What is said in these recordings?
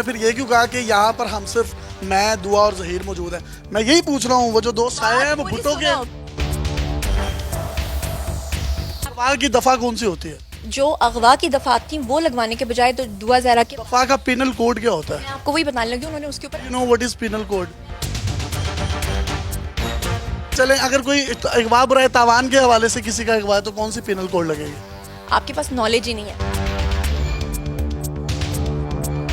आपने फिर ये क्यों कहा कि यहाँ पर हम सिर्फ मैं, दुआ और जहीर मौजूद है? मैं यही पूछ रहा हूँ, वो जो दोस्त आए हैं वो भुट्टो के अगवा की दफा कौन सी होती है? जो अगवा की दफात थी वो लगवाने के बजाय तो दुआ जहरा के दफा का पिनल कोड क्या होता है? मैं आपको वही बताने लगी, उन्होंने उसके ऊपर you know what is penal code? चलें, अगर कोई अगवा बुराए तावान के हवाले से किसी का अगवा है तो कौन सी पिनल कोड लगेगी? आपके पास नॉलेज ही नहीं है।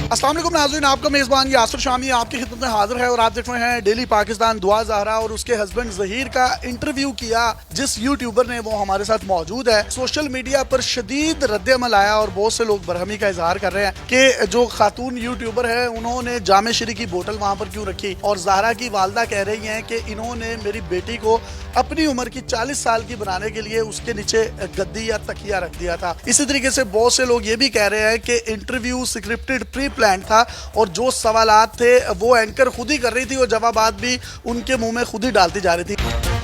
अस्सलाम वालेकुम नाज़रीन, आपका मेज़बान यासिर शामी आपकी खिदमत में हाजिर है और आप देख रहे हैं डेली पाकिस्तान। दुआ ज़हरा और उसके हस्बैंड ज़हीर का इंटरव्यू किया जिस यूट्यूबर ने, वो हमारे साथ मौजूद है। सोशल मीडिया पर शदीद रद्द-ए-अमल आया और बहुत से लोग बरहमी का इजहार कर रहे हैं कि जो खातून यूट्यूबर है उन्होंने जामे शरी की बोतल वहाँ पर क्यों रखी, और ज़हरा की वालदा कह रही हैं कि इन्होंने मेरी बेटी को अपनी उम्र की 40 साल की बनाने के लिए उसके नीचे गद्दी या तकिया रख दिया था। इसी तरीके से बहुत से लोग ये भी कह रहे हैं कि इंटरव्यू स्क्रिप्टेड प्री प्लान था और जो सवालात थे वो एंकर खुद ही कर रही थी और जवाबात भी उनके मुंह में खुद ही डालती जा रही थी।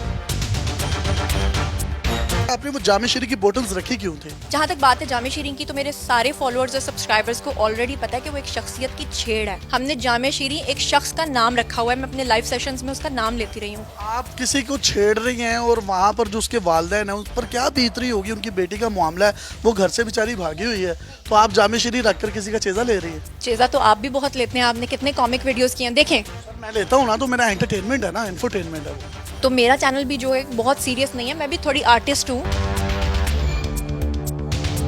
आपने वो जामे शरी की बोतल्स रखी क्यों थी? जहाँ तक बात है जामे शीरीन की, तो मेरे सारे फॉलोअर्स और सब्सक्राइबर्स को ऑलरेडी पता है कि वो एक शख्सियत की छेड़ है। हमने जामे शीरी एक शख्स का नाम रखा हुआ है, मैं अपने लाइव सेशंस में उसका नाम लेती रही हूँ। आप किसी को छेड़ रही हैं और वहाँ पर जो उसके वालिदैन है उस पर क्या बीत रही होगी? उनकी बेटी का मामला है, वो घर से बेचारी भागी हुई है, तो आप जामे शरी रख कर किसी का चेज़ा ले रही है? चेज़ा तो आप भी बहुत लेते हैं, आपने कितने कॉमिक वीडियोस किए हैं, देखें। मैं लेता हूँ ना, तो मेरा एंटरटेनमेंट है ना, इंफोटेनमेंट है वो। तो मेरा चैनल भी जो है बहुत सीरियस नहीं है, मैं भी थोड़ी आर्टिस्ट हूँ।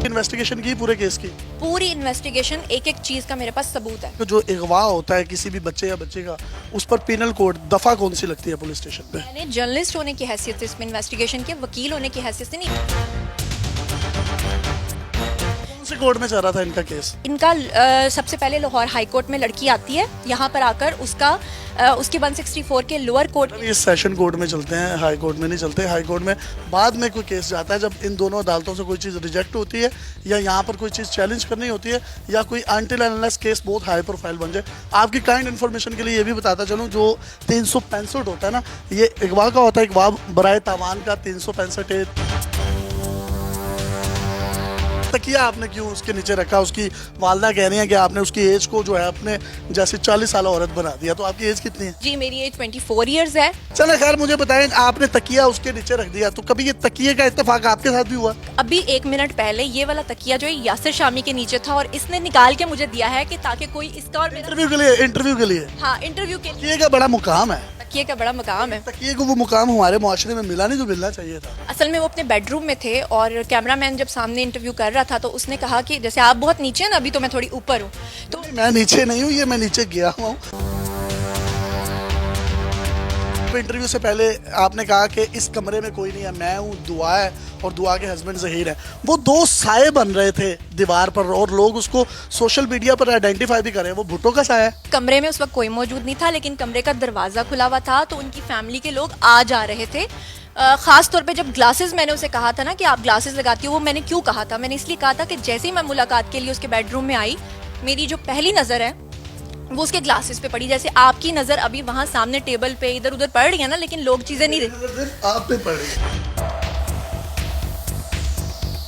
इन्वेस्टिगेशन की पूरे केस की? पूरी इन्वेस्टिगेशन, एक एक चीज़ का मेरे पास सबूत है। तो जो अगवा होता है किसी भी बच्चे या बच्चे का, उस पर पिनल कोड दफा कौन सी लगती है पुलिस स्टेशन पे? मैंने जर्नलिस्ट होने की हैसियत से इसमें इन्वेस्टिगेशन के, वकील होने की हैसियत से नहीं। कौन से कोर्ट में चल रहा था इनका केस? इनका सबसे पहले लाहौर हाई कोर्ट में लड़की आती है, यहाँ पर आकर उसके 164 के लोअर कोर्ट। ये सेशन कोर्ट में चलते हैं, हाई कोर्ट में नहीं चलते। हाई कोर्ट में बाद में कोई केस जाता है जब इन दोनों अदालतों से कोई चीज़ रिजेक्ट होती है या यहाँ पर कोई चीज़ चैलेंज करनी होती है या कोई अनटिल अनलेस केस बहुत हाई प्रोफाइल बन जाए। आपकी काइंड इन्फॉर्मेशन के लिए ये भी बताता चलूँ, जो 365 होता है ना, ये अगवा का होता है। अगवा बराए तावान का 365 तकिया आपने क्यों उसके नीचे रखा? उसकी वालदा कह रही हैं कि आपने उसकी एज को जो है अपने जैसे 40 साल औरत बना दिया। तो आपकी एज कितनी है? जी मेरी एज 24 ईयर्स है। चलो खैर, मुझे बताएं, आपने तकिया उसके नीचे रख दिया, तो कभी ये तकिए का इत्तेफाक आपके साथ भी हुआ? अभी 1 मिनट पहले ये वाला तकिया जो है यासिर शामी के नीचे था और इसने निकाल के मुझे दिया है कि ताकि कोई इसका और मेरा, इंटरव्यू के लिए? हाँ इंटरव्यू के लिए। तकिए का बड़ा मुकाम है। तकिए का बड़ा मकाम है। तकिए को वो मुकाम हमारे मुआशरे में मिला नहीं जो मिलना चाहिए था। असल में वो अपने बेडरूम में थे और कैमरामैन जब सामने इंटरव्यू कर रहा था तो उसने कहा कि जैसे आप बहुत नीचे हैं ना, अभी तो मैं थोड़ी ऊपर हूँ। तो मैं नीचे नहीं हूँ, ये मैं नीचे गया हूँ। इंटरव्यू से पहले आपने कहा कि इस कमरे में कोई नहीं है, मैं हूँ, दुआ है और दुआ के हस्बैंड ज़हीर है। वो दो साए बन रहे थे दीवार पर और लोग उसको सोशल मीडिया पर आइडेंटिफाई भी कर रहे हैं। वो भुट्टो का साया है। कमरे में उस वक्त कोई मौजूद नहीं था, लेकिन कमरे का दरवाज़ा खुला हुआ था तो उनकी फैमिली के लोग आ जा रहे थे। ख़ास तौर पे जब ग्लासेस, मैंने उसे कहा था ना कि आप ग्लासेस लगाती हो, वो मैंने क्यों कहा था? मैंने इसलिए कहा था कि जैसे ही मैं मुलाकात के लिए उसके बेडरूम में आई, मेरी जो पहली नज़र है वो उसके ग्लासेस पे पड़ी। जैसे आपकी नज़र अभी वहाँ सामने टेबल पे इधर उधर पड़ रही है ना, लेकिन लोग चीज़ें नहीं देखते। आप पे पड़ रही।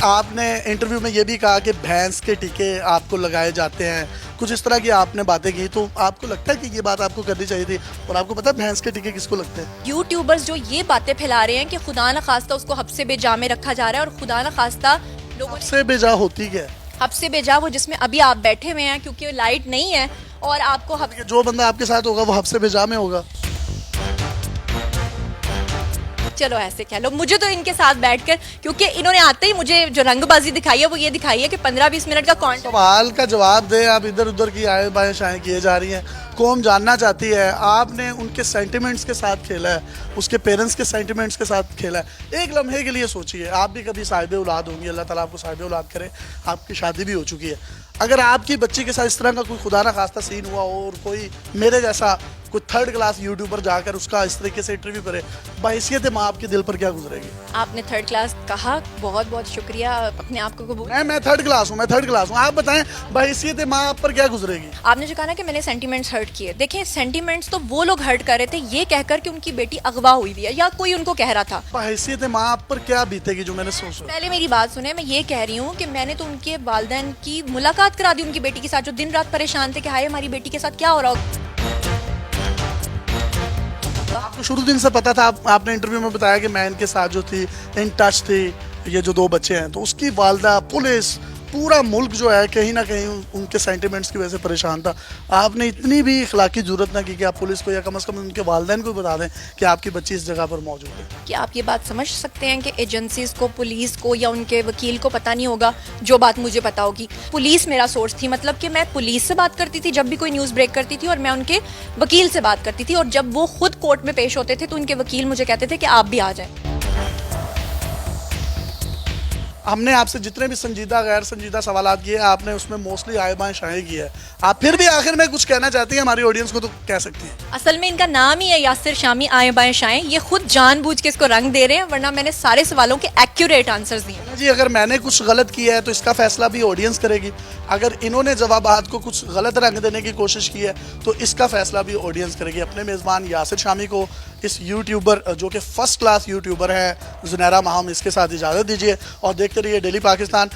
आपने इंटरव्यू में ये भी कहा कि भैंस के टीके आपको लगाए जाते हैं, कुछ इस तरह की आपने बातें की। तो आपको लगता है कि ये बात आपको करनी चाहिए थी? और आपको पता है भैंस के टीके किसको लगते हैं? यूट्यूबर्स जो ये बातें फैला रहे हैं कि खुदा न खास्ता उसको हब्से बेजा में रखा जा रहा है, और खुदा न खास्ता लोगों से बेजा होती क्या? हब्से बेजा वो जिसमें अभी आप बैठे हुए हैं, क्योंकि लाइट नहीं है और आपको जो बंदा आपके साथ होगा वो हब्से बेजा में होगा। चलो ऐसे कह लो, मुझे तो इनके साथ बैठकर, क्योंकि इन्होंने आते ही मुझे जो रंगबाजी दिखाई है वो ये दिखाई है कि 15-20 मिनट का कौन सवाल का जवाब दे। आप इधर उधर की आए बाएं शाएं किए जा रही हैं। कौम जानना चाहती है। आपने उनके सेंटिमेंट्स के साथ खेला है, उसके पेरेंट्स के सेंटिमेंट्स के साथ खेला है। एक लम्हे के लिए सोचिए, आप भी कभी साहिब औलाद होंगी, अल्लाह ताला आपको साहिब औलाद करे। आपकी शादी भी हो चुकी है। अगर आपकी बच्ची के साथ इस तरह का कोई खुदा ना खास्ता सीन हुआ हो और कोई मेरे जैसा कोई थर्ड क्लास यूट्यूबर जाकर उसका इस तरीके से इंटरव्यू करे, बहैसियत माँ आपके दिल पर क्या गुजरेगी? आपने थर्ड क्लास कहा, बहुत बहुत शुक्रिया, अपने आप को कबूल। मैं थर्ड क्लास हूँ, मैं थर्ड क्लास हूँ। आप बताएं बहैसियत माँ आप पर क्या गुजरेगी? आपने जो कहा ना कि मैंने सेंटीमेंट्स हर्ट किए, देखिए सेंटीमेंट्स तो वो लोग हर्ट कर रहे थे ये कहकर कि उनकी बेटी अगवा हुई हुई है या कोई उनको कह रहा था। बहैसियत माँ आप पर क्या बीतेगी जो मैंने सोचा? पहले मेरी बात सुने, मैं ये कह रही हूँ कि मैंने तो उनके वालिदैन की मुलाकात करा दी उनकी बेटी के साथ, जो दिन रात परेशान थे कि हाय हमारी बेटी के साथ क्या हो रहा हो। आपको शुरू दिन से पता था? आपने इंटरव्यू में बताया कि मैं इनके साथ जो थी इन टच थी, ये जो 2 बच्चे हैं, तो उसकी वालदा, पुलिस, पूरा मुल्क जो है कहीं ना कहीं उनके सेंटिमेंट्स की वजह से परेशान था। आपने इतनी भी इखलाकी जरूरत ना की कि आप पुलिस को या कम से कम उनके वालिदैन को बता दें कि आपकी बच्ची इस जगह पर मौजूद है। क्या आप ये बात समझ सकते हैं कि एजेंसीज को, पुलिस को या उनके वकील को पता नहीं होगा जो बात मुझे पता होगी? पुलिस मेरा सोर्स थी, मतलब कि मैं पुलिस से बात करती थी जब भी कोई न्यूज़ ब्रेक करती थी, और मैं उनके वकील से बात करती थी, और जब वो खुद कोर्ट में पेश होते थे तो उनके वकील मुझे कहते थे कि आप भी आ जाएं। हमने आपसे जितने भी संजीदा गैर संजीदा सवालात किए, आपने उसमें मोस्टली आए बाएं शाये किए है। आप फिर भी आखिर में कुछ कहना चाहती हैं हमारी ऑडियंस को, तो कह सकती हैं। असल में इनका नाम ही है यासिर शामी आए बाएं शाएं, ये खुद जानबूझ के इसको रंग दे रहे हैं, वरना मैंने सारे सवालों के एक्यूरेट आंसर्स दिए। जी, अगर मैंने कुछ गलत किया है तो इसका फैसला भी ऑडियंस करेगी। अगर इन्होंने जवाबात को कुछ गलत रंग देने की कोशिश की है तो इसका फैसला भी ऑडियंस करेगी। अपने मेज़बान यासिर शामी को, इस यूट्यूबर जो कि फर्स्ट क्लास यूट्यूबर है, जुनैरा माहम, इसके साथ इजाज़त दीजिए और देखते रहिए डेली पाकिस्तान।